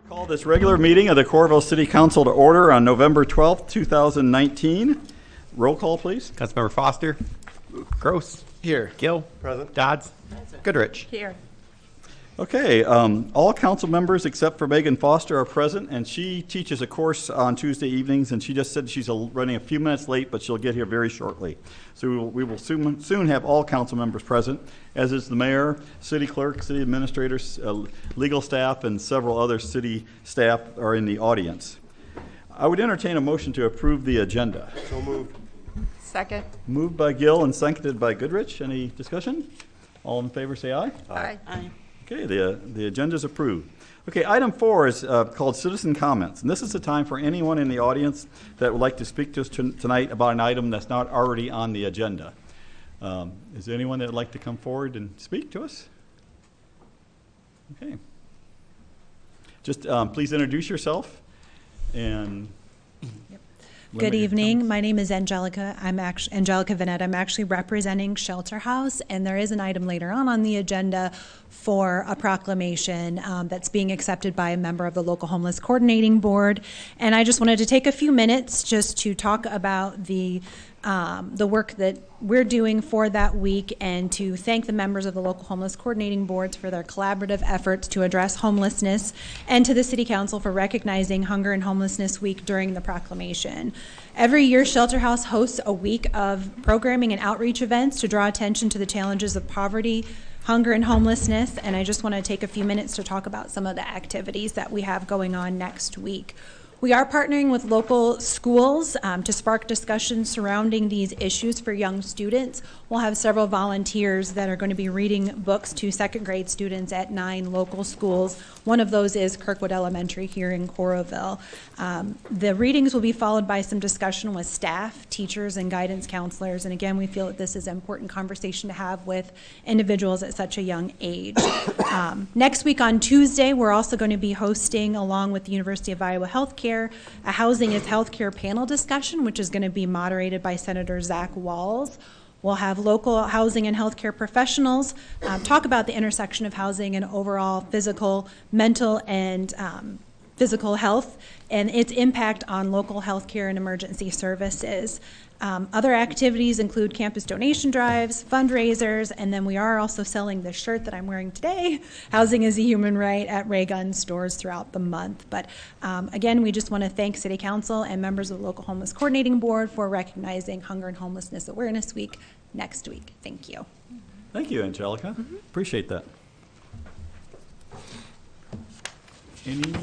Call this regular meeting of the Coralville City Council to order on November 12th, 2019. Roll call, please. Councilmember Foster. Gross. Here. Gill. Present. Dodds. Goodrich. Here. Okay, all council members except for Megan Foster are present, and she teaches a course on Tuesday evenings, and she just said she's running a few minutes late, but she'll get here very shortly. So we will soon have all council members present, as is the mayor, city clerk, city administrators, legal staff, and several other city staff are in the audience. I would entertain a motion to approve the agenda. So moved. Second. Moved by Gill and seconded by Goodrich. Any discussion? All in favor say aye. Aye. Okay, the agenda is approved. Okay, item 4 is called citizen comments, and this is the time for anyone in the audience that would like to speak to us tonight about an item that's not already on the agenda. Is there anyone that would like to come forward and speak to us? Okay. Just please introduce yourself and. Good evening. My name is Angelica. Angelica Vanette. I'm actually representing Shelter House, and there is an item later on the agenda for a proclamation that's being accepted by a member of the local homeless coordinating board. And I just wanted to take a few minutes just to talk about the work that we're doing for that week and to thank the members of the local homeless coordinating boards for their collaborative efforts to address homelessness, and to the City Council for recognizing Hunger and Homelessness Week during the proclamation. Every year, Shelter House hosts a week of programming and outreach events to draw attention to the challenges of poverty, hunger, and homelessness, and I just want to take a few minutes to talk about some of the activities that we have going on next week. We are partnering with local schools to spark discussions surrounding these issues for young students. We'll have several volunteers that are going to be reading books to second grade students at 9 local schools. One of those is Kirkwood Elementary here in Coralville. The readings will be followed by some discussion with staff, teachers, and guidance counselors. And again, we feel that this is an important conversation to have with individuals at such a young age. Next week on Tuesday, we're also going to be hosting, along with the University of Iowa Healthcare, a Housing is Healthcare panel discussion, which is going to be moderated by Senator Zach Walz. We'll have local housing and healthcare professionals talk about the intersection of housing and overall physical, mental, and physical health and its impact on local healthcare and emergency services. Other activities include campus donation drives, fundraisers, and then we are also selling the shirt that I'm wearing today, Housing is a Human Right, at Ray Gun stores throughout the month. But again, we just want to thank City Council and members of the Local Homeless Coordinating Board for recognizing Hunger and Homelessness Awareness Week next week. Thank you. Thank you, Angelica. Appreciate that. Any?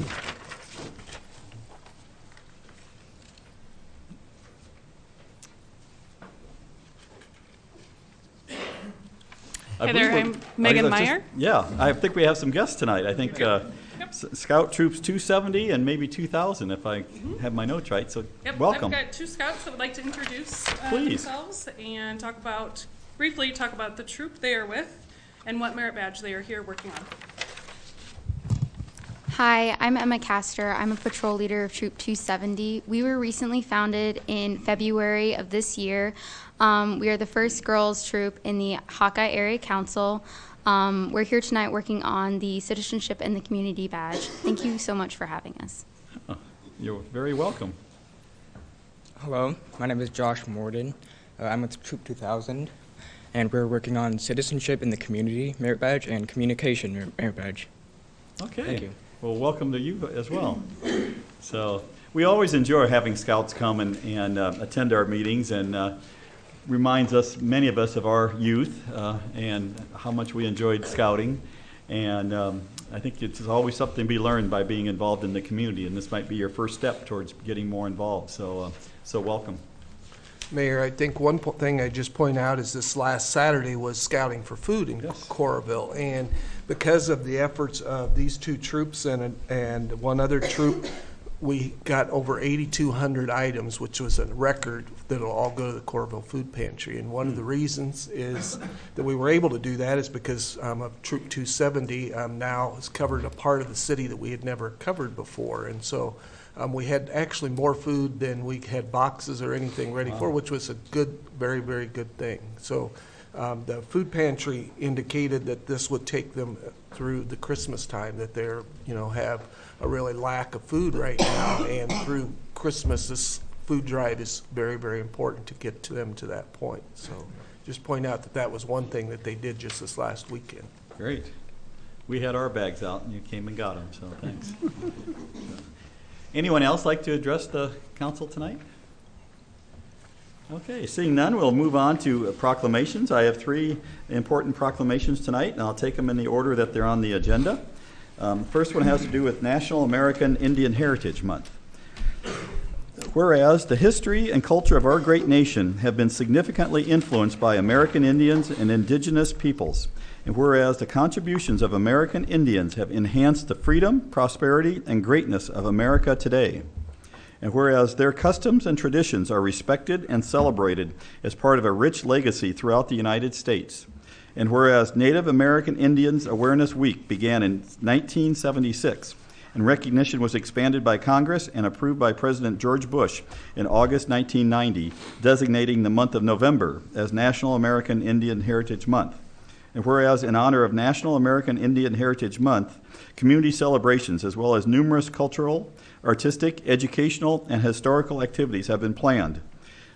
Hi there, I'm Megan Meyer. I think we have some guests tonight. I think Scout Troops 270 and maybe 2000, if I have my notes right. So welcome. I've got 2 scouts that would like to introduce themselves and briefly talk about the troop they are with and what merit badge they are here working on. Hi, I'm Emma Castor. I'm a patrol leader of Troop 270. We were recently founded in February of this year. We are the first girls troop in the Hawkeye Area Council. We're here tonight working on the citizenship and the community badge. Thank you so much for having us. You're very welcome. Hello, my name is Josh Morden. I'm with Troop 2000, and we're working on citizenship in the community merit badge and communication merit badge. Okay. Thank you. Well, welcome to you as well. So we always enjoy having scouts come and attend our meetings, and reminds us, many of us, of our youth and how much we enjoyed scouting. And I think it's always something to be learned by being involved in the community, and this might be your first step towards getting more involved. So welcome. Mayor, I think one thing I just point out is this last Saturday was Scouting for Food in Coralville, and because of the efforts of these 2 troops and one other troop, we got over 8,200 items, which was a record that'll all go to the Coralville Food Pantry. And one of the reasons is that we were able to do that is because of Troop 270 now has covered a part of the city that we had never covered before, and so we had actually more food than we had boxes or anything ready for, which was a good, very, very good thing. So The food pantry indicated that this would take them through the Christmas time, that they're, have a really lack of food right now. And through Christmas, this food drive is very, very important to get to them to that point. So just point out that that was one thing that they did just this last weekend. Great. We had our bags out and you came and got them, so thanks. Anyone else like to address the council tonight? Okay, seeing none, we'll move on to proclamations. I have 3 important proclamations tonight, and I'll take them in the order that they're on the agenda. The first one has to do with National American Indian Heritage Month. Whereas the history and culture of our great nation have been significantly influenced by American Indians and indigenous peoples, and whereas the contributions of American Indians have enhanced the freedom, prosperity, and greatness of America today, and whereas their customs and traditions are respected and celebrated as part of a rich legacy throughout the United States, and whereas Native American Indians Awareness Week began in 1976, and recognition was expanded by Congress and approved by President George Bush in August 1990, designating the month of November as National American Indian Heritage Month. And whereas in honor of National American Indian Heritage Month, community celebrations as well as numerous cultural, artistic, educational, and historical activities have been planned.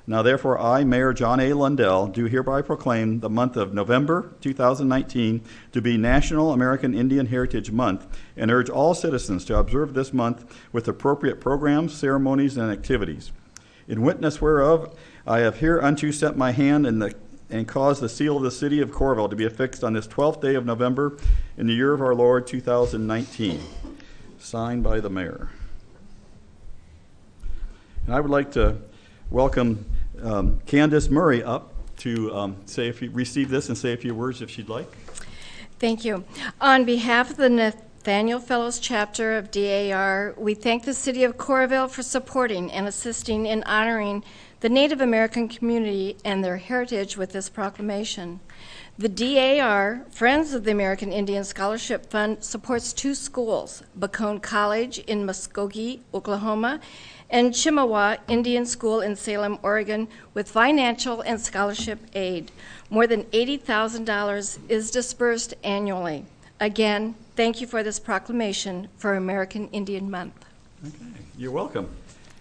Now therefore I, Mayor John A. Lundell, do hereby proclaim the month of November 2019 to be National American Indian Heritage Month and urge all citizens to observe this month with appropriate programs, ceremonies, and activities. In witness whereof, I have hereunto set my hand and caused the seal of the city of Coralville to be affixed on this 12th day of November in the year of our Lord 2019. Signed by the mayor. And I would like to welcome Candace Murray up to receive this and say a few words if she'd like. Thank you. On behalf of the Nathaniel Fellows chapter of DAR, we thank the city of Coralville for supporting and assisting in honoring the Native American community and their heritage with this proclamation. The DAR, Friends of the American Indian Scholarship Fund, supports 2 schools, Bacone College in Muskogee, Oklahoma, and Chippewa Indian School in Salem, Oregon, with financial and scholarship aid. More than $80,000 is dispersed annually. Again, thank you for this proclamation for American Indian Month. Okay, you're welcome.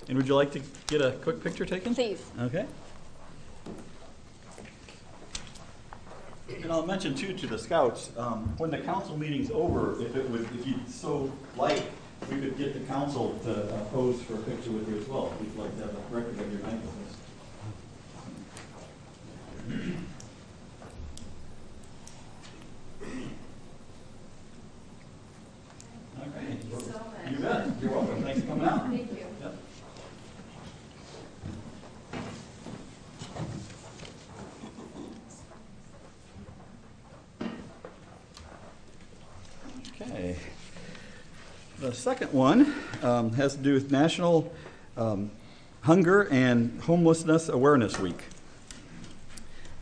And would you like to get a quick picture taken? Please. Okay. And I'll mention too to the scouts, when the council meeting's over, if you'd so like, we could get the council to pose for a picture with you as well. If you'd like to have a record of your night with us. Okay. Thank you so much. You bet. You're welcome. Thanks for coming out. Thank you. Yep. Okay. The second one has to do with National Hunger and Homelessness Awareness Week.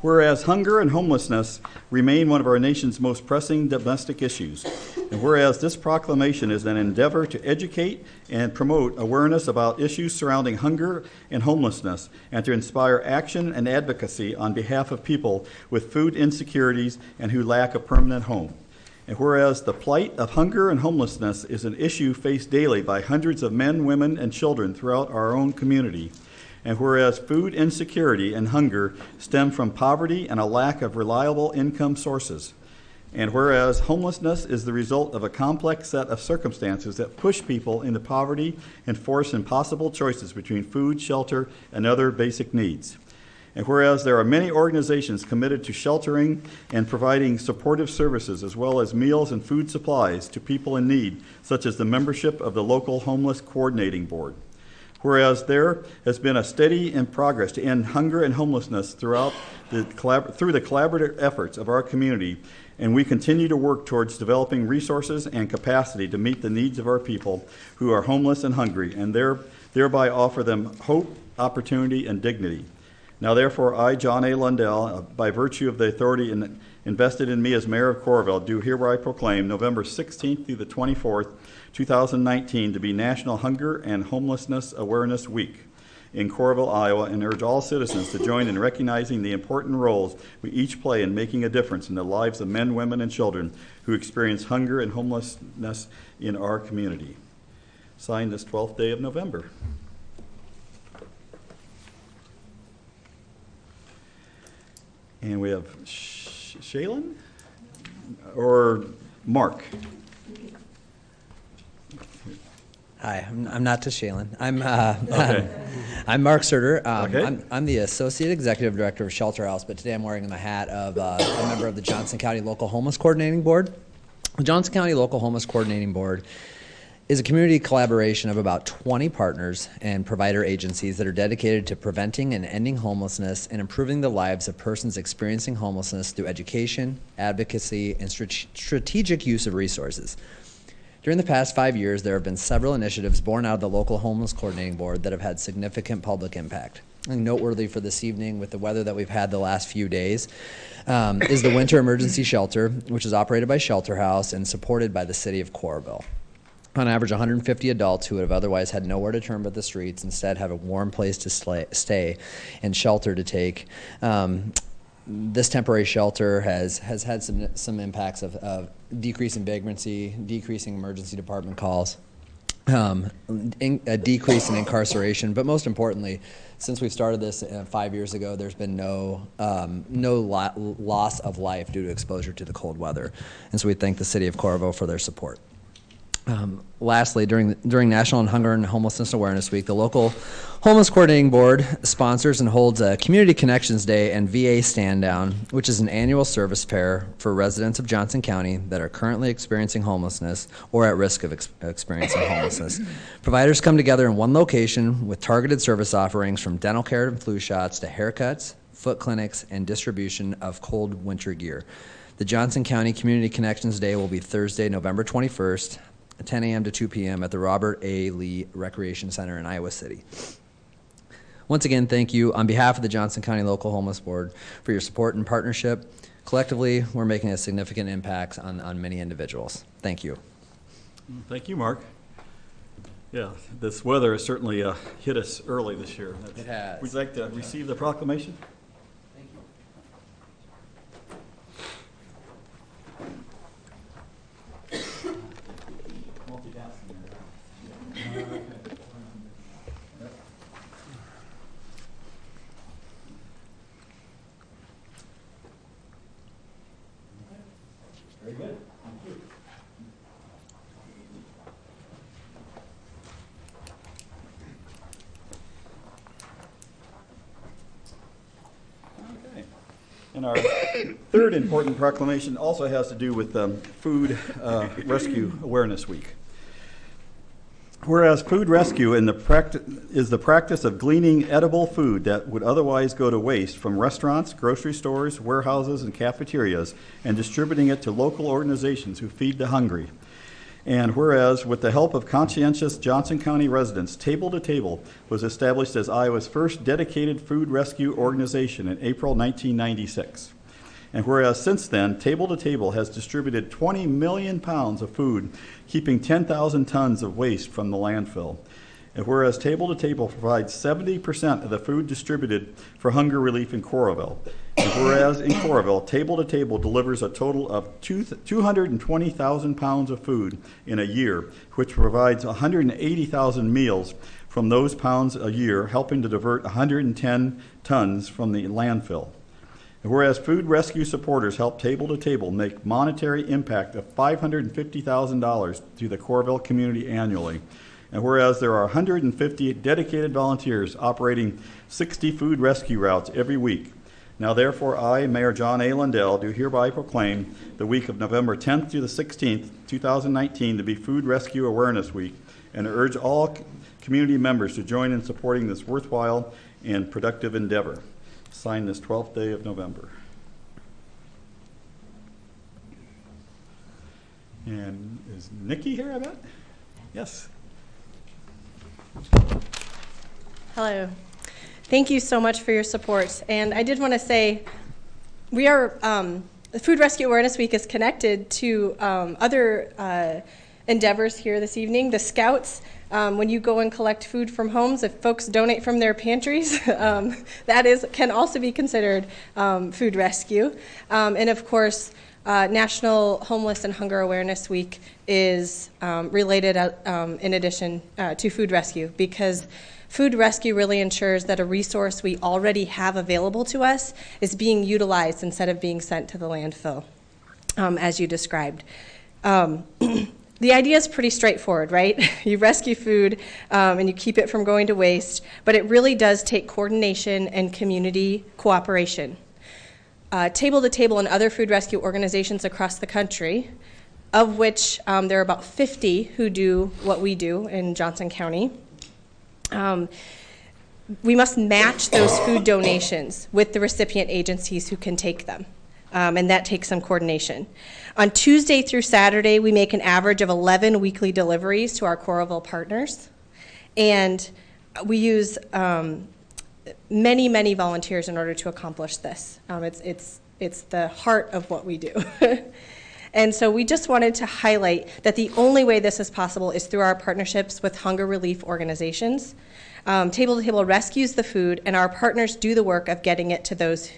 Whereas hunger and homelessness remain one of our nation's most pressing domestic issues, and whereas this proclamation is an endeavor to educate and promote awareness about issues surrounding hunger and homelessness, and to inspire action and advocacy on behalf of people with food insecurities and who lack a permanent home. And whereas the plight of hunger and homelessness is an issue faced daily by hundreds of men, women, and children throughout our own community, and whereas food insecurity and hunger stem from poverty and a lack of reliable income sources, and whereas homelessness is the result of a complex set of circumstances that push people into poverty and force impossible choices between food, shelter, and other basic needs. And whereas there are many organizations committed to sheltering and providing supportive services as well as meals and food supplies to people in need, such as the membership of the local Homeless Coordinating Board. Whereas there has been a steady in progress to end hunger and homelessness through the collaborative efforts of our community, and we continue to work towards developing resources and capacity to meet the needs of our people who are homeless and hungry, and thereby offer them hope, opportunity, and dignity. Now therefore, I, John A. Lundell, by virtue of the authority invested in me as mayor of Coralville, do hereby proclaim November 16th through the 24th, 2019 to be National Hunger and Homelessness Awareness Week. in Coralville, Iowa, and urge all citizens to join in recognizing the important roles we each play in making a difference in the lives of men, women, and children who experience hunger and homelessness in our community. Signed this 12th day of November. And we have Shaylin or Mark. Hi, I'm not to Shaylin. I'm Okay. I'm Mark Serter. Okay. I'm the Associate Executive Director of Shelter House, but today I'm wearing the hat of a member of the Johnson County Local Homeless Coordinating Board. The Johnson County Local Homeless Coordinating Board is a community collaboration of about 20 partners and provider agencies that are dedicated to preventing and ending homelessness and improving the lives of persons experiencing homelessness through education, advocacy, and strategic use of resources. During the past 5 years, there have been several initiatives born out of the local homeless coordinating board that have had significant public impact. And noteworthy for this evening, with the weather that we've had the last few days, is the Winter Emergency Shelter, which is operated by Shelter House and supported by the city of Coralville. On average, 150 adults who would have otherwise had nowhere to turn but the streets instead have a warm place to stay and shelter to take. This temporary shelter has had some impacts of decreasing vagrancy, decreasing emergency department calls, a decrease in incarceration, but most importantly, since we started this 5 years ago, there's been no loss of life due to exposure to the cold weather. And so we thank the city of Coralville for their support. Lastly, during National Hunger and Homelessness Awareness Week, the local Homeless Coordinating Board sponsors and holds a Community Connections Day and VA Stand Down, which is an annual service fair for residents of Johnson County that are currently experiencing homelessness or at risk of experiencing homelessness. Providers come together in one location with targeted service offerings from dental care and flu shots to haircuts, foot clinics, and distribution of cold winter gear. The Johnson County Community Connections Day will be Thursday, November 21st, 10 a.m. to 2 p.m. at the Robert A. Lee Recreation Center in Iowa City. Once again, thank you on behalf of the Johnson County Local Homeless Board for your support and partnership. Collectively, we're making a significant impact on many individuals. Thank you. Thank you, Mark. Yeah, this weather has certainly hit us early this year. It has. Would you like to receive the proclamation? Very good. Thank you. Okay. And our third important proclamation also has to do with Food Rescue Awareness Week. Whereas food rescue is the practice of gleaning edible food that would otherwise go to waste from restaurants, grocery stores, warehouses, and cafeterias, and distributing it to local organizations who feed the hungry. And whereas, with the help of conscientious Johnson County residents, Table to Table was established as Iowa's first dedicated food rescue organization in April 1996. And whereas since then, Table to Table has distributed 20 million pounds of food, keeping 10,000 tons of waste from the landfill. And whereas Table to Table provides 70% of the food distributed for hunger relief in Coralville. And whereas in Coralville, Table to Table delivers a total of 220,000 pounds of food in a year, which provides 180,000 meals from those pounds a year, helping to divert 110 tons from the landfill. And whereas food rescue supporters help Table to Table make monetary impact of $550,000 to the Coralville community annually. And whereas there are 150 dedicated volunteers operating 60 food rescue routes every week. Now therefore I, Mayor John A. Lundell, do hereby proclaim the week of November 10th through the 16th, 2019 to be Food Rescue Awareness Week, and urge all community members to join in supporting this worthwhile and productive endeavor. Signed this 12th day of November. And is Nikki here, I bet? Yes. Hello. Thank you so much for your support. And I did want to say, we are, the Food Rescue Awareness Week is connected to other endeavors here this evening. The Scouts when you go and collect food from homes, if folks donate from their pantries, can also be considered food rescue. And of course, National Homeless and Hunger Awareness Week is related in addition to food rescue, because food rescue really ensures that a resource we already have available to us is being utilized instead of being sent to the landfill, as you described. The idea is pretty straightforward, right? You rescue food and you keep it from going to waste, but it really does take coordination and community cooperation. Table to Table and other food rescue organizations across the country, of which there are about 50 who do what we do in Johnson County. We must match those food donations with the recipient agencies who can take them, and that takes some coordination. On Tuesday through Saturday, we make an average of 11 weekly deliveries to our Coralville partners, and we use many, many volunteers in order to accomplish this. It's the heart of what we do. And so we just wanted to highlight that the only way this is possible is through our partnerships with hunger relief organizations. Table to Table rescues the food, and our partners do the work of getting it to those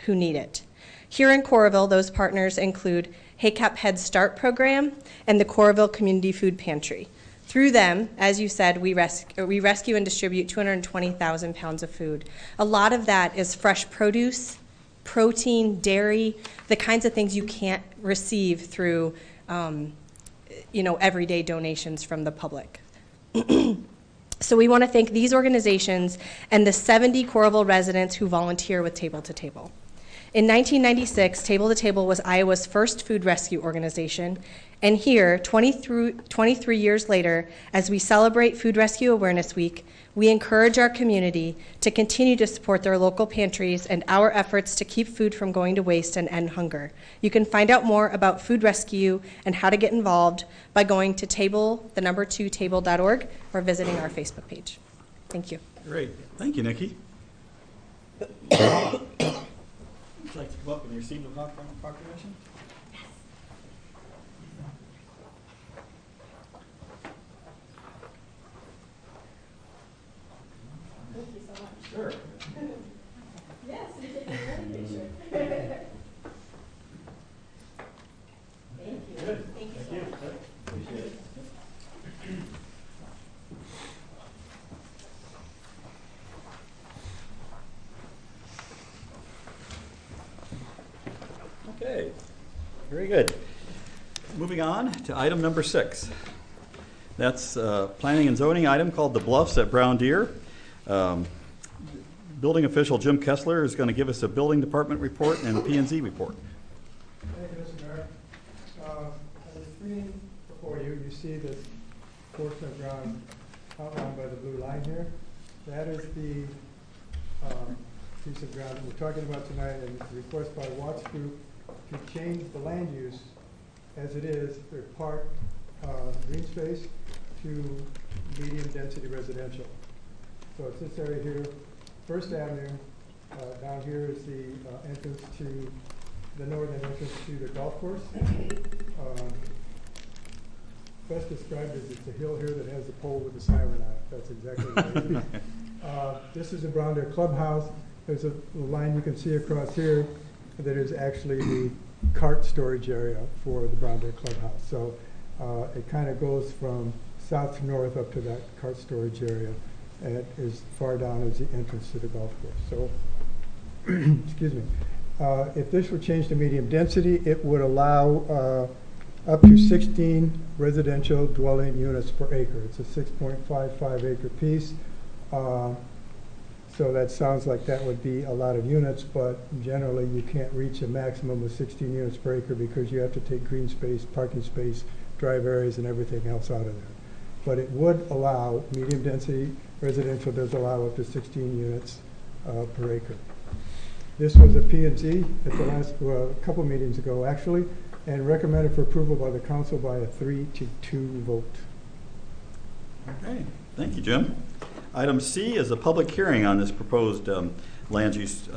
who need it. Here in Coralville, those partners include HACAP Head Start program and the Coralville Community Food Pantry. Through them, as you said, we rescue and distribute 220,000 pounds of food. A lot of that is fresh produce, protein, dairy, the kinds of things you can't receive through everyday donations from the public. So we want to thank these organizations and the 70 Coralville residents who volunteer with Table to Table. In 1996, Table to Table was Iowa's first food rescue organization, and here, 23 years later, as we celebrate Food Rescue Awareness Week, we encourage our community to continue to support their local pantries and our efforts to keep food from going to waste and end hunger. You can find out more about food rescue and how to get involved by going to table.org or visiting our Facebook page. Thank you. Great. Thank you, Nikki. Would you like to come up and receive the proclamation? Thank you so much. Sure. Yes, we take a wedding picture. Thank you. Good. Thank you so much. Appreciate it. Okay, very good. Moving on to item number 6. That's a planning and zoning item called the Bluffs at Brown Deer. Building official Jim Kessler is going to give us a building department report and a P&Z report. Thank you, Mr. Mayor. On the screen before you, you see this portion of ground outlined by the blue line here. That is the piece of ground that we're talking about tonight, and it's a request by Watts Group to change the land use as it is, their park green space, to medium density residential. So it's this area here, First Avenue. Down here is the entrance to the northern entrance to the golf course. Best described as it's a hill here that has a pole with a siren on it. That's exactly what it is. This is the Brown Deer Clubhouse. There's a line you can see across here that is actually the cart storage area for the Brown Deer Clubhouse. So it kind of goes from south to north up to that cart storage area, and as far down as the entrance to the golf course. So, excuse me. If this were changed to medium density, it would allow up to 16 residential dwelling units per acre. It's a 6.55 acre piece. So that sounds like that would be a lot of units, but generally you can't reach a maximum of 16 units per acre because you have to take green space, parking space, drive areas, and everything else out of there. But it would allow, medium density residential does allow up to 16 units per acre. This was a P&Z at the last, a couple meetings ago actually, and recommended for approval by the council by a 3-2 vote. Okay, thank you, Jim. Item C is a public hearing on this proposed land use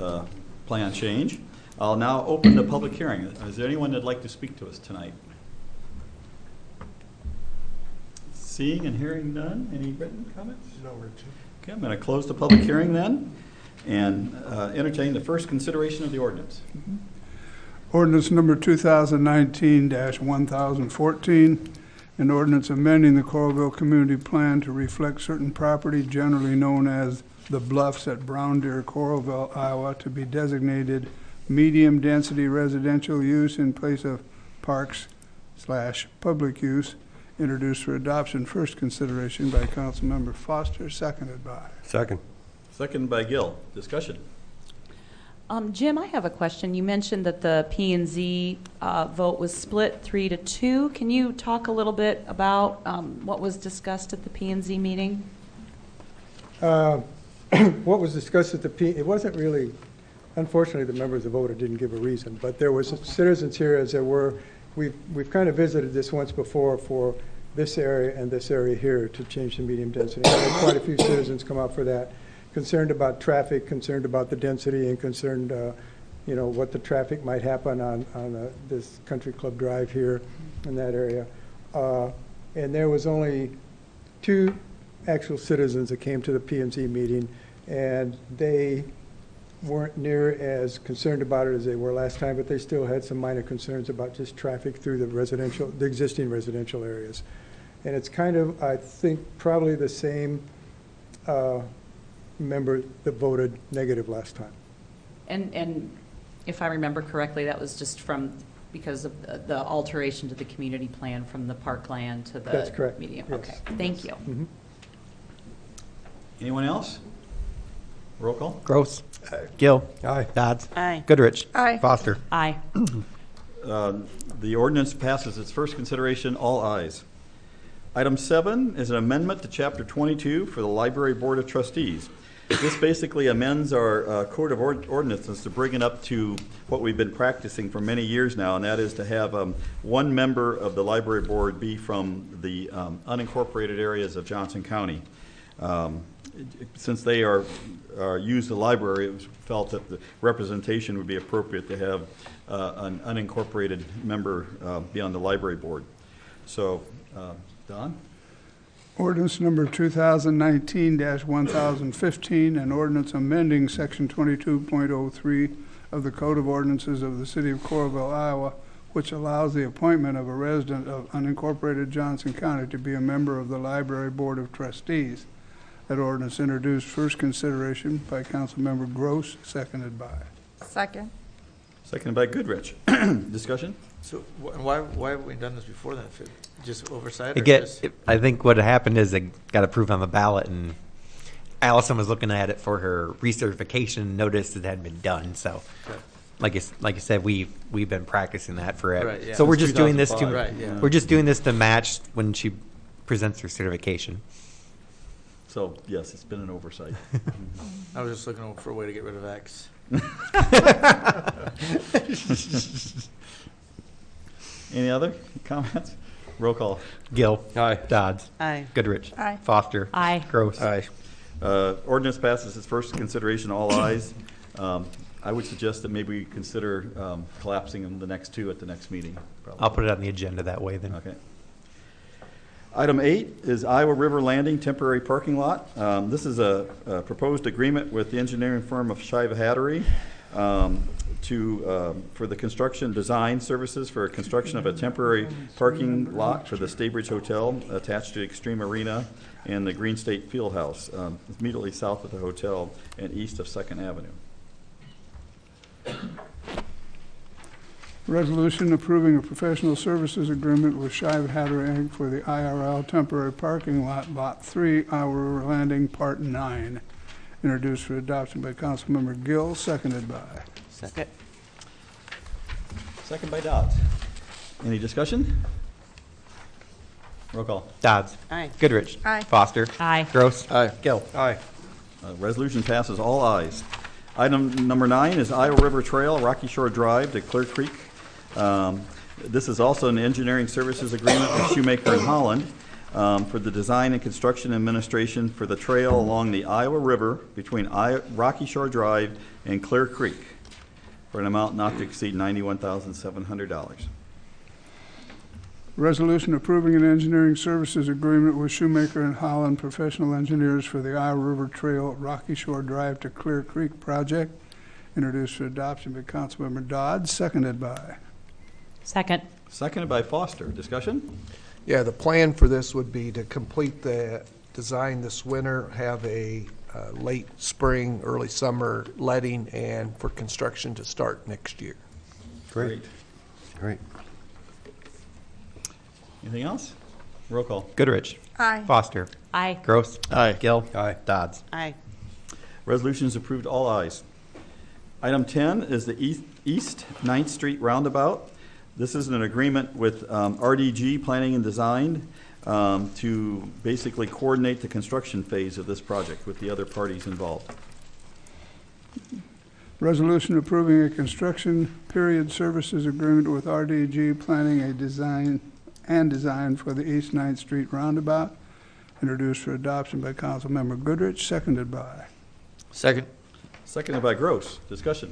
plan change. I'll now open the public hearing. Is there anyone that'd like to speak to us tonight? Seeing and hearing none, any written comments? No, Richard. Okay, I'm going to close the public hearing then and entertain the first consideration of the ordinance. Ordinance number 2019-1014, an ordinance amending the Coralville Community Plan to reflect certain property generally known as the Bluffs at Brown Deer, Coralville, Iowa, to be designated medium-density residential use in place of parks/public use, introduced for adoption, first consideration by Councilmember Foster, seconded by. Second. Second by Gill. Discussion. Jim, I have a question. You mentioned that the P&Z vote was split 3-2. Can you talk a little bit about what was discussed at the P&Z meeting? What was discussed at it wasn't really, unfortunately, the members that voted didn't give a reason, but there was citizens here, as there were. We've kind of visited this once before for this area and this area here to change the medium density. I had quite a few citizens come out for that, concerned about traffic, concerned about the density, and concerned, what the traffic might happen on this Country Club Drive here in that area. And there was only 2 actual citizens that came to the P&Z meeting, and they weren't near as concerned about it as they were last time, but they still had some minor concerns about just traffic through the existing residential areas. And it's kind of, I think, probably the same member that voted negative last time. And if I remember correctly, that was just because of the alteration to the community plan from the parkland to the That's correct. medium. Yes. Okay, thank you. Mhm. Anyone else? Roll call. Gross. Gill. Aye. Dodds. Aye. Goodrich. Aye. Foster. Aye. The ordinance passes its first consideration, all ayes. Item 7 is an amendment to Chapter 22 for the Library Board of Trustees. This basically amends our Code of Ordinances to bring it up to what we've been practicing for many years now, and that is to have one member of the Library Board be from the unincorporated areas of Johnson County. Since they use the library, it was felt that the representation would be appropriate to have an unincorporated member be on the library board. So, Don? Ordinance number 2019-1015, an ordinance amending section 22.03 of the Code of Ordinances of the City of Coralville, Iowa, which allows the appointment of a resident of unincorporated Johnson County to be a member of the Library Board of Trustees. That ordinance introduced first consideration by Councilmember Gross, seconded by. Second. Seconded by Goodrich. Discussion? So why haven't we done this before then? If it just oversight? I think what happened is it got approved on the ballot, and Allison was looking at it for her recertification, noticed it hadn't been done. So, Okay. like you said, we've been practicing that forever. Right, yeah. So we're Since just doing this 2005. Right, yeah. we're just doing this to match when she presents her certification. So, yes, it's been an oversight. I was just looking for a way to get rid of X. Any other comments? Roll call. Gill. Aye. Dodds. Aye. Goodrich. Aye. Foster. Aye. Gross. Aye. Ordinance passes its first consideration, all ayes. I would suggest that maybe we consider collapsing them, the next 2 at the next meeting. Probably. I'll put it on the agenda that way then. Okay. Item 8 is Iowa River Landing temporary parking lot. This is a proposed agreement with the engineering firm of Shiva Hattery for the construction design services for construction of a temporary parking lot for the Staybridge Hotel attached to Extreme Arena and the Green State Fieldhouse, immediately south of the hotel and east of 2nd Avenue. Resolution approving a professional services agreement with Shiva Hattery Inc. for the IRL temporary parking lot, Lot 3, Iowa River Landing, Part 9. Introduced for adoption by Councilmember Gill, seconded by. Second. Second by Dodds. Any discussion? Roll call. Dodds. Aye. Goodrich. Aye. Foster. Aye. Gross. Aye. Gill. Aye. Resolution passes, all ayes. Item number 9 is Iowa River Trail, Rocky Shore Drive to Clear Creek. This is also an engineering services agreement with Shoemaker and Holland for the design and construction administration for the trail along the Iowa River between Rocky Shore Drive and Clear Creek for an amount not to exceed $91,700. Resolution approving an engineering services agreement with Shoemaker and Holland Professional Engineers for the Iowa River Trail Rocky Shore Drive to Clear Creek project, introduced for adoption by Councilmember Dodd, seconded by. Second. Seconded by Foster. Discussion? Yeah, the plan for this would be to complete the design this winter, have a late spring, early summer letting, and for construction to start next year. Great. Great. Anything else? Roll call. Goodrich. Aye. Foster. Aye. Gross. Aye. Gill. Aye. Dodds. Aye. Resolution is approved, all ayes. Item 10 is the East 9th Street Roundabout. This is an agreement with RDG Planning and Design to basically coordinate the construction phase of this project with the other parties involved. Resolution approving a construction period services agreement with RDG Planning a design for the East 9th Street Roundabout, introduced for adoption by Councilmember Goodrich, seconded by. Second. Seconded by Gross. Discussion.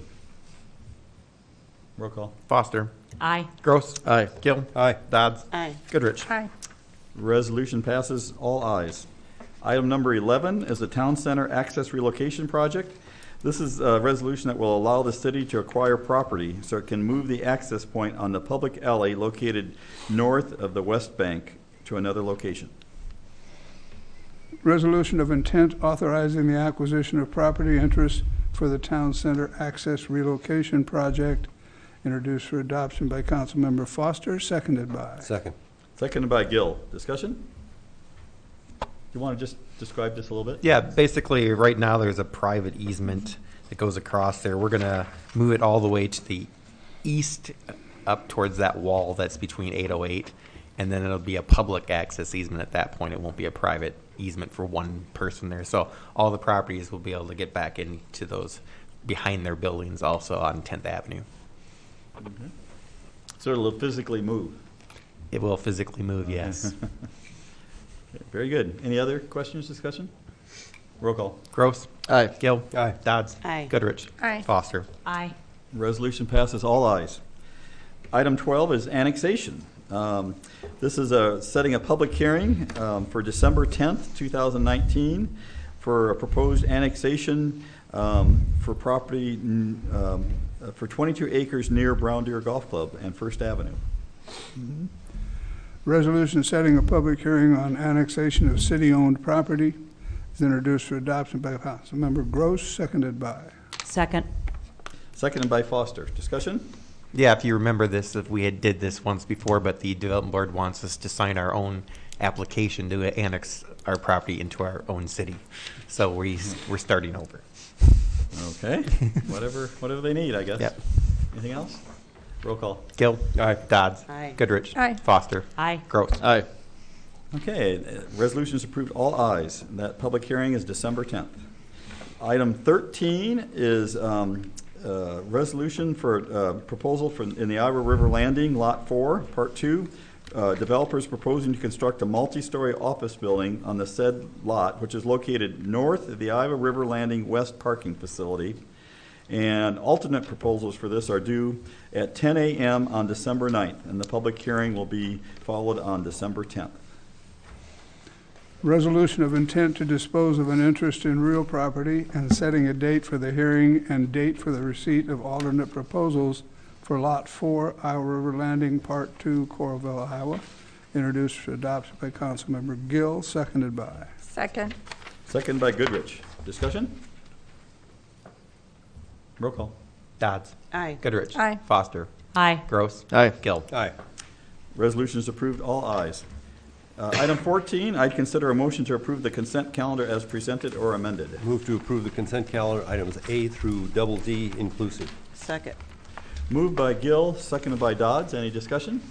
Roll call. Foster. Aye. Gross. Aye. Gill. Aye. Dodds. Aye. Goodrich. Aye. Resolution passes, all ayes. Item number 11 is the Town Center Access Relocation Project. This is a resolution that will allow the city to acquire property so it can move the access point on the public alley located north of the West Bank to another location. Resolution of intent authorizing the acquisition of property interest for the Town Center Access Relocation Project, introduced for adoption by Councilmember Foster, seconded by. Second. Seconded by Gill. Discussion? Do you want to just describe this a little bit? Yeah, basically, right now, there's a private easement that goes across there. We're going to move it all the way to the east, up towards that wall that's between 808, and then it'll be a public access easement at that point. It won't be a private easement for one person there. So all the properties will be able to get back into those behind their buildings also on 10th Avenue. So it'll physically move. It will physically move, yes. Okay, very good. Any other questions, discussion? Roll call. Gross. Aye. Gill. Aye. Dodds. Aye. Goodrich. Aye. Foster. Aye. Resolution passes, all ayes. Item 12 is annexation. This is setting a public hearing for December 10th, 2019 for a proposed annexation for property for 22 acres near Brown Deer Golf Club and First Avenue. Resolution setting a public hearing on annexation of city-owned property is introduced for adoption by Councilmember Gross, seconded by. Second. Seconded by Foster. Discussion? Yeah, if you remember this, if we had did this once before, but the development board wants us to sign our own application to annex our property into our own city. So we're starting over. Okay. Whatever they need, I guess. Yep. Anything else? Roll call. Gill. Aye. Dodds. Aye. Goodrich. Aye. Foster. Aye. Gross. Aye. Okay, resolution is approved, all ayes. That public hearing is December 10th. Item 13 is resolution for proposal in the Iowa River Landing, Lot 4, Part 2. Developers proposing to construct a multi-story office building on the said lot, which is located north of the Iowa River Landing West Parking Facility. And alternate proposals for this are due at 10 a.m. on December 9th, and the public hearing will be followed on December 10th. Resolution of intent to dispose of an interest in real property and setting a date for the hearing and date for the receipt of alternate proposals for Lot 4, Iowa River Landing, Part 2, Coralville, Iowa, introduced for adoption by Councilmember Gill, seconded by. Second. Seconded by Goodrich. Discussion? Roll call. Dodds. Aye. Goodrich. Aye. Foster. Aye. Gross. Aye. Gill. Aye. Resolution is approved, all ayes. Item 14, I'd consider a motion to approve the consent calendar as presented or amended. Move to approve the consent calendar, items A through double D inclusive. Second. Moved by Gill, seconded by Dodds. Any discussion?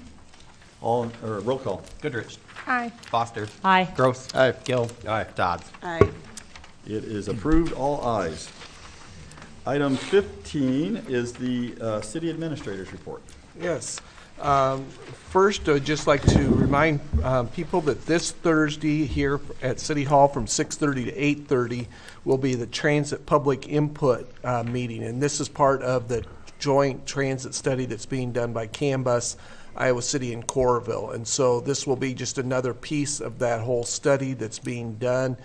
Roll call. Goodrich. Aye. Foster. Aye. Gross. Aye. Gill. Aye. Dodds. Aye. It is approved, all ayes. Item 15 is the city administrator's report. Yes. First, I'd just like to remind people that this Thursday here at City Hall from 6:30 to 8:30 will be the transit public input meeting. And this is part of the joint transit study that's being done by CANBUS Iowa City and Coralville. And so this will be just another piece of that whole study that's being done.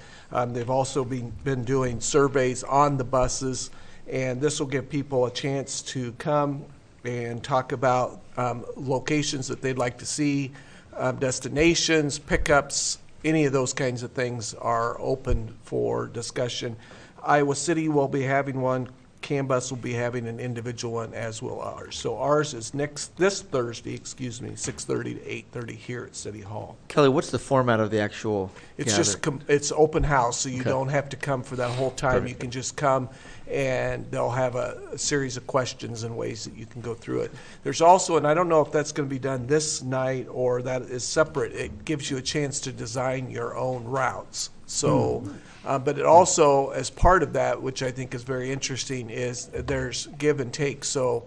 They've also been doing surveys on the buses, and this will give people a chance to come and talk about locations that they'd like to see, destinations, pickups, any of those kinds of things are open for discussion. Iowa City will be having one. CANBUS will be having an individual one, as will ours. So ours is this Thursday, 6:30 to 8:30 here at City Hall. Kelly, what's the format of the actual? It's just it's open house, so you Okay. don't have to come for that whole time. Perfect. You can just come, and they'll have a series of questions and ways that you can go through it. There's also, and I don't know if that's going to be done this night or that is separate, it gives you a chance to design your own routes. So, but it also, as part of that, which I think is very interesting, is there's give and take. So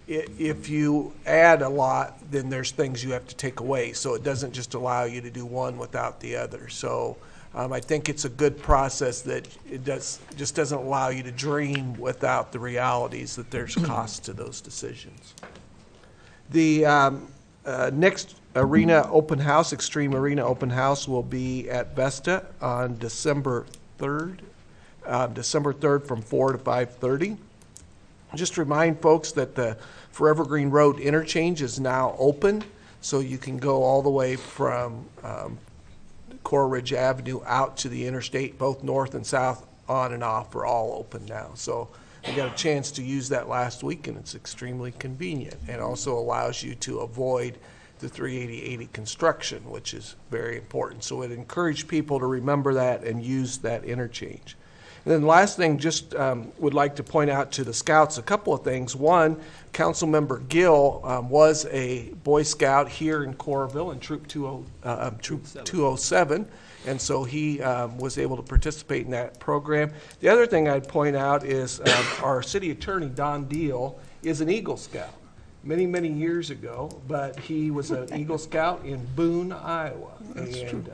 if you add a lot, then there's things you have to take away. So it doesn't just allow you to do one without the other. So I think it's a good process that just doesn't allow you to dream without the realities that there's cost to those decisions. The next arena open house, Extreme Arena open house, will be at Vesta on December 3rd. December 3rd from 4 to 5:30. Just remind folks that the Forever Green Road interchange is now open, so you can go all the way from Coral Ridge Avenue out to the interstate, both north and south, on and off, are all open now. So I got a chance to use that last week, and it's extremely convenient, and also allows you to avoid the 380/80 construction, which is very important. So it encouraged people to remember that and use that interchange. And then last thing, just would like to point out to the Scouts a couple of things. One, Councilmember Gill was a Boy Scout here in Coralville in Troop 207, and so he was able to participate in that program. The other thing I'd point out is our city attorney, Don Deal, is an Eagle Scout. Many years ago, but he was an Eagle Scout in Boone, Iowa. And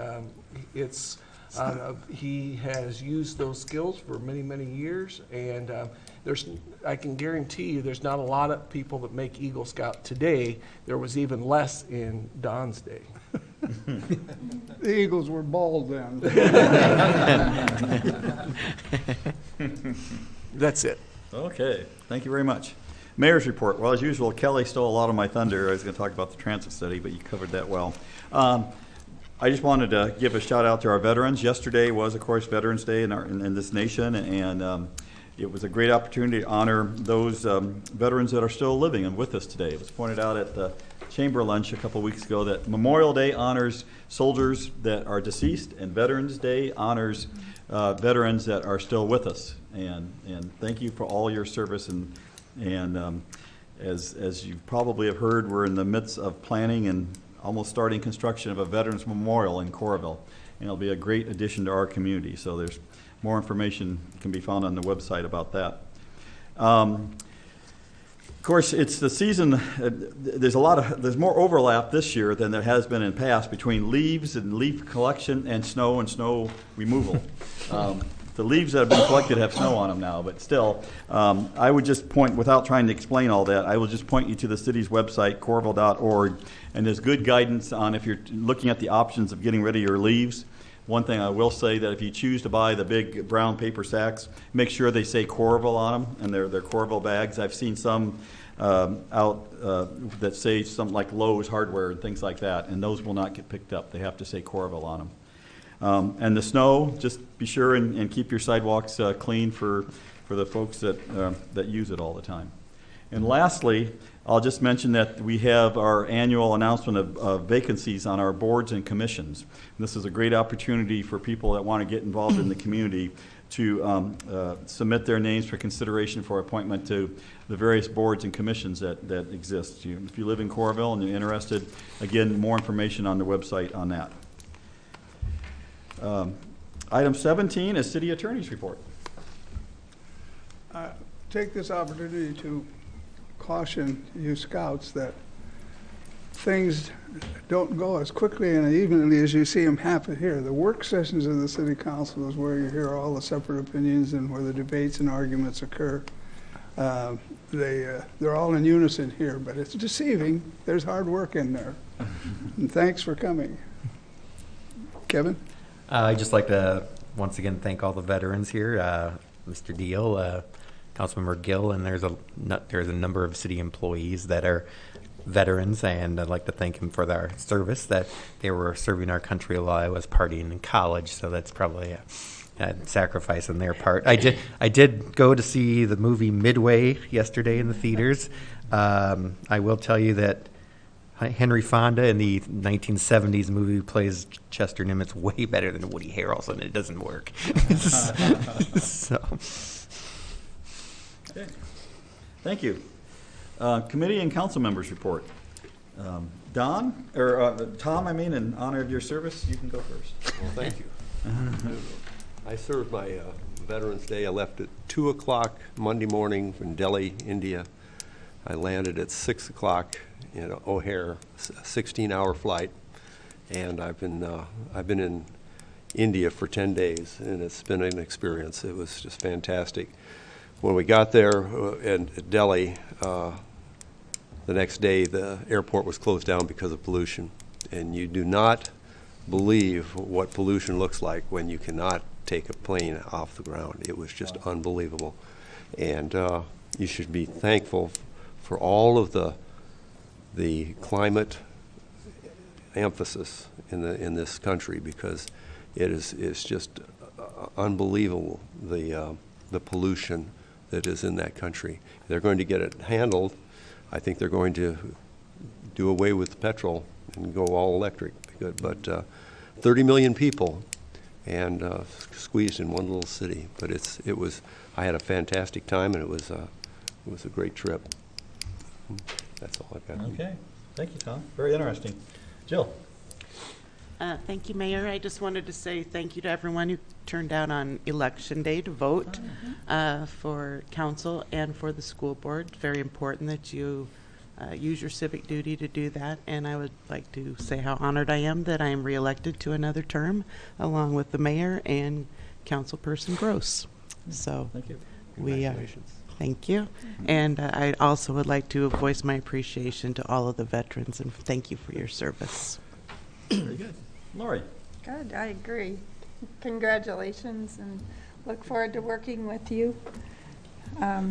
it's he has used those skills for many years, and I can guarantee you there's not a lot of people that make Eagle Scout today. There was even less in Don's day. The Eagles were bald then. That's it. Okay, thank you very much. Mayor's report. Well, as usual, Kelly stole a lot of my thunder. I was going to talk about the transit study, but you covered that well. I just wanted to give a shout out to our veterans. Yesterday was, of course, Veterans Day in this nation, and it was a great opportunity to honor those veterans that are still living and with us today. It was pointed out at the chamber lunch a couple weeks ago that Memorial Day honors soldiers that are deceased, and Veterans Day honors veterans that are still with us. And thank you for all your service. And as you probably have heard, we're in the midst of planning and almost starting construction of a Veterans Memorial in Coralville. And it'll be a great addition to our community. So there's more information can be found on the website about that. Of course, it's the season. There's more overlap this year than there has been in past between leaves and leaf collection and snow removal. The leaves that have been collected have snow on them now, but still, I would just point, without trying to explain all that, I will just point you to the city's website, coralville.org, and there's good guidance on if you're looking at the options of getting rid of your leaves. One thing I will say that if you choose to buy the big brown paper sacks, make sure they say Coralville on them, and they're Coralville bags. I've seen some out that say something like Lowe's Hardware and things like that, and those will not get picked up. They have to say Coralville on them. And the snow, just be sure and keep your sidewalks clean for the folks that use it all the time. And lastly, I'll just mention that we have our annual announcement of vacancies on our boards and commissions. And this is a great opportunity for people that want to get involved in the community to submit their names for consideration for appointment to the various boards and commissions that exist. If you live in Coralville and you're interested, again, more information on the website on that. Item 17 is City Attorney's Report. Take this opportunity to caution you scouts that things don't go as quickly and evenly as you see them happen here. The work sessions of the City Council is where you hear all the separate opinions and where the debates and arguments occur. They're all in unison here, but it's deceiving. There's hard work in there. And thanks for coming. Kevin? I'd just like to once again thank all the veterans here, Mr. Deal, Councilmember Gill, and there's a number of city employees that are veterans, and I'd like to thank him for their service, that they were serving our country while I was partying in college, so that's probably a sacrifice on their part. I did go to see the movie Midway yesterday in the theaters. I will tell you that Henry Fonda in the 1970s movie plays Chester Nimitz way better than Woody Harrelson. It doesn't work. So. Okay. Thank you. Committee and council members report. Tom, in honor of your service, you can go first. Well, thank you. I served my Veterans Day. I left at 2 o'clock Monday morning from Delhi, India. I landed at 6 o'clock in O'Hare, a 16-hour flight, and I've been in India for 10 days, and it's been an experience. It was just fantastic. When we got there in Delhi, the next day the airport was closed down because of pollution, and you do not believe what pollution looks like when you cannot take a plane off the ground. It was just unbelievable, and you should be thankful for all of the climate emphasis in this country, because it's just unbelievable the pollution that is in that country. They're going to get it handled. I think they're going to do away with petrol and go all electric. But 30 million people and squeezed in one little city. But I had a fantastic time, and it was a great trip. That's all I've got. Okay. Thank you, Tom. Very interesting. Jill? Thank you, Mayor. I just wanted to say thank you to everyone who turned out on Election Day to vote for council and for the school board. Very important that you use your civic duty to do that. And I would like to say how honored I am that I am reelected to another term, along with the mayor and Councilperson Gross. So Thank you. Congratulations. thank you. And I also would like to voice my appreciation to all of the veterans, and thank you for your service. Very good. Lori? Good, I agree. Congratulations, and look forward to working with you a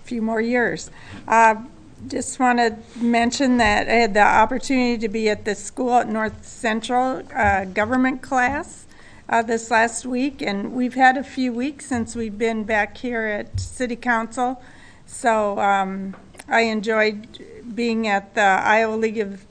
few more years. Just want to mention that I had the opportunity to be at the school at North Central government class this last week, and we've had a few weeks since we've been back here at City Council. So I enjoyed being at the Iowa League of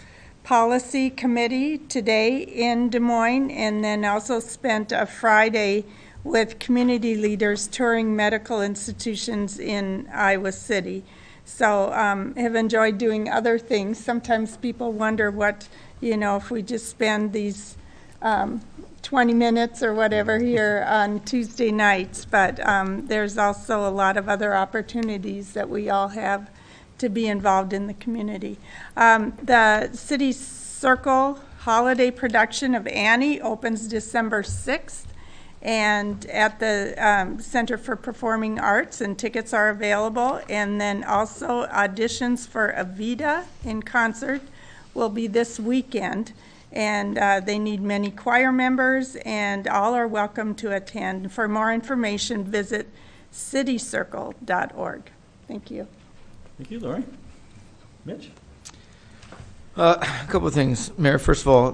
Policy Committee today in Des Moines, and then also spent a Friday with community leaders touring medical institutions in Iowa City. So have enjoyed doing other things. Sometimes people wonder what, if we just spend these 20 minutes or whatever here on Tuesday nights, but there's also a lot of other opportunities that we all have to be involved in the community. The City Circle holiday production of Annie opens December 6th, and at the Center for Performing Arts, and tickets are available. And then also auditions for Evita in concert will be this weekend, and they need many choir members, and all are welcome to attend. For more information, visit citycircle.org. Thank you. Thank you, Lori. Mitch? A couple of things, Mayor. First of all,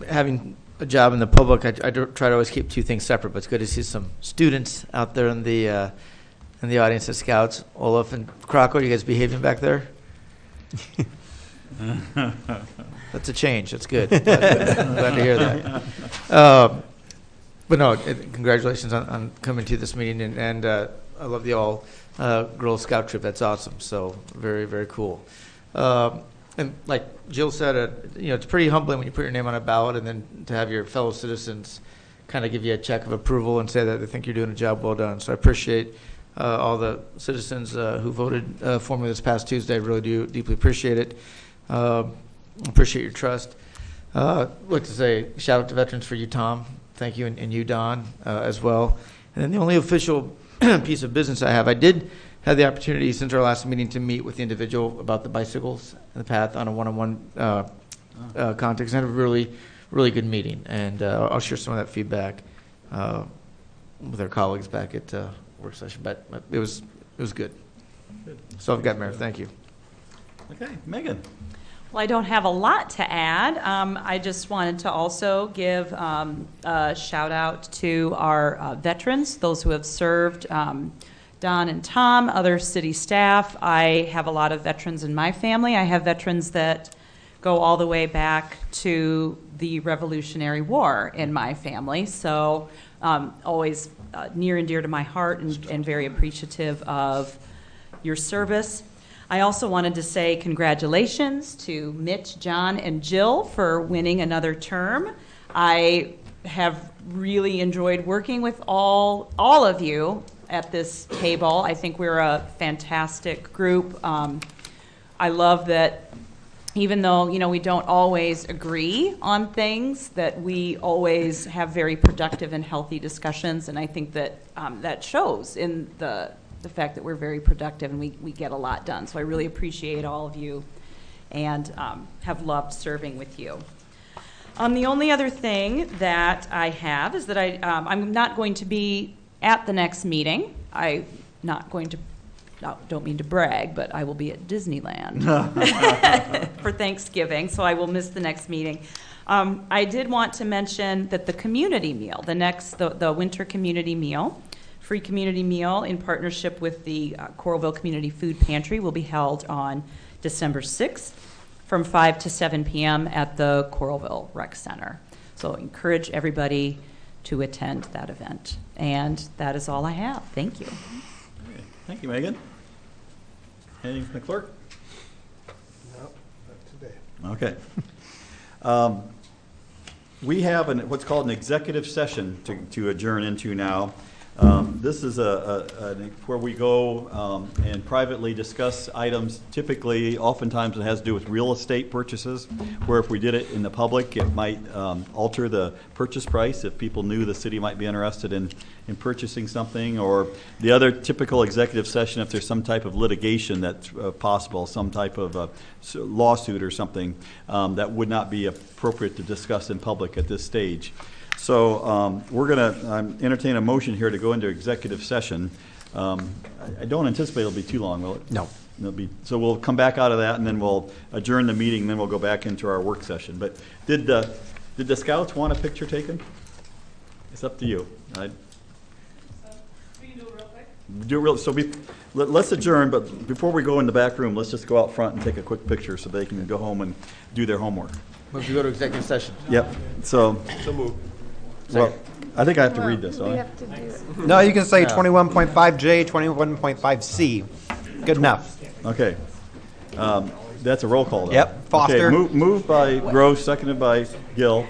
having a job in the public, I try to always keep two things separate. But it's good to see some students out there in the audience at Scouts. Olaf and Croco, you guys behaving back there? That's a change. That's good. I'm glad to hear that. But no, congratulations on coming to this meeting, and I love the all Girl Scout trip. That's awesome. So very, very cool. And like Jill said, it's pretty humbling when you put your name on a ballot, and then to have your fellow citizens kind of give you a check of approval and say that they think you're doing a job well done. So I appreciate all the citizens who voted for me this past Tuesday. I really do deeply appreciate it. Appreciate your trust. I'd like to say shout out to veterans for you, Tom. Thank you, and you, Don, as well. And then the only official piece of business I have, I did had the opportunity since our last meeting to meet with the individual about the bicycles and the path on a one-on-one context. And had a really, really good meeting. And I'll share some of that feedback with our colleagues back at work session. But it was good. So I've got, Mayor. Thank you. Okay, Megan. Well, I don't have a lot to add. I just wanted to also give a shout out to our veterans, those who have served, Don and Tom, other city staff. I have a lot of veterans in my family. I have veterans that go all the way back to the Revolutionary War in my family. So always near and dear to my heart and very appreciative of your service. I also wanted to say congratulations to Mitch, John, and Jill for winning another term. I have really enjoyed working with all of you at this table. I think we're a fantastic group. I love that even though, we don't always agree on things, that we always have very productive and healthy discussions, and I think that that shows in the fact that we're very productive and we get a lot done. So I really appreciate all of you and have loved serving with you. The only other thing that I have is that I'm not going to be at the next meeting. I'm not going to, don't mean to brag, but I will be at Disneyland for Thanksgiving, so I will miss the next meeting. I did want to mention that the community meal, the winter community meal, free community meal in partnership with the Coralville Community Food Pantry will be held on December 6th from 5 to 7 p.m. at the Coralville Rec Center. So encourage everybody to attend that event. And that is all I have. Thank you. Okay. Thank you, Megan. Anything from the clerk? No, not today. Okay. We have what's called an executive session to adjourn into now. This is where we go and privately discuss items. Typically, oftentimes it has to do with real estate purchases, where if we did it in the public, it might alter the purchase price if people knew the city might be interested in purchasing something. Or the other typical executive session, if there's some type of litigation that's possible, some type of lawsuit or something that would not be appropriate to discuss in public at this stage. So we're going to entertain a motion here to go into executive session. I don't anticipate it'll be too long, will it? No. So we'll come back out of that, and then we'll adjourn the meeting, and then we'll go back into our work session. But did the scouts want a picture taken? It's up to you. We can do it real quick. Let's adjourn, but before we go in the back room, let's just go out front and take a quick picture so they can go home and do their homework. Move to go to executive session. Yep. So move. Well, I think I have to read this, don't We I? have to do it. No, you can say 21.5J, 21.5C. Good enough. Okay. That's a roll call, though. Yep. Foster. Okay, moved by Gross, seconded by Gill.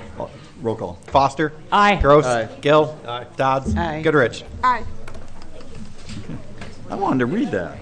Roll call. Foster. Aye. Gross. Aye. Gill. Aye. Dodds. Aye. Goodrich. Aye. I wanted to read that.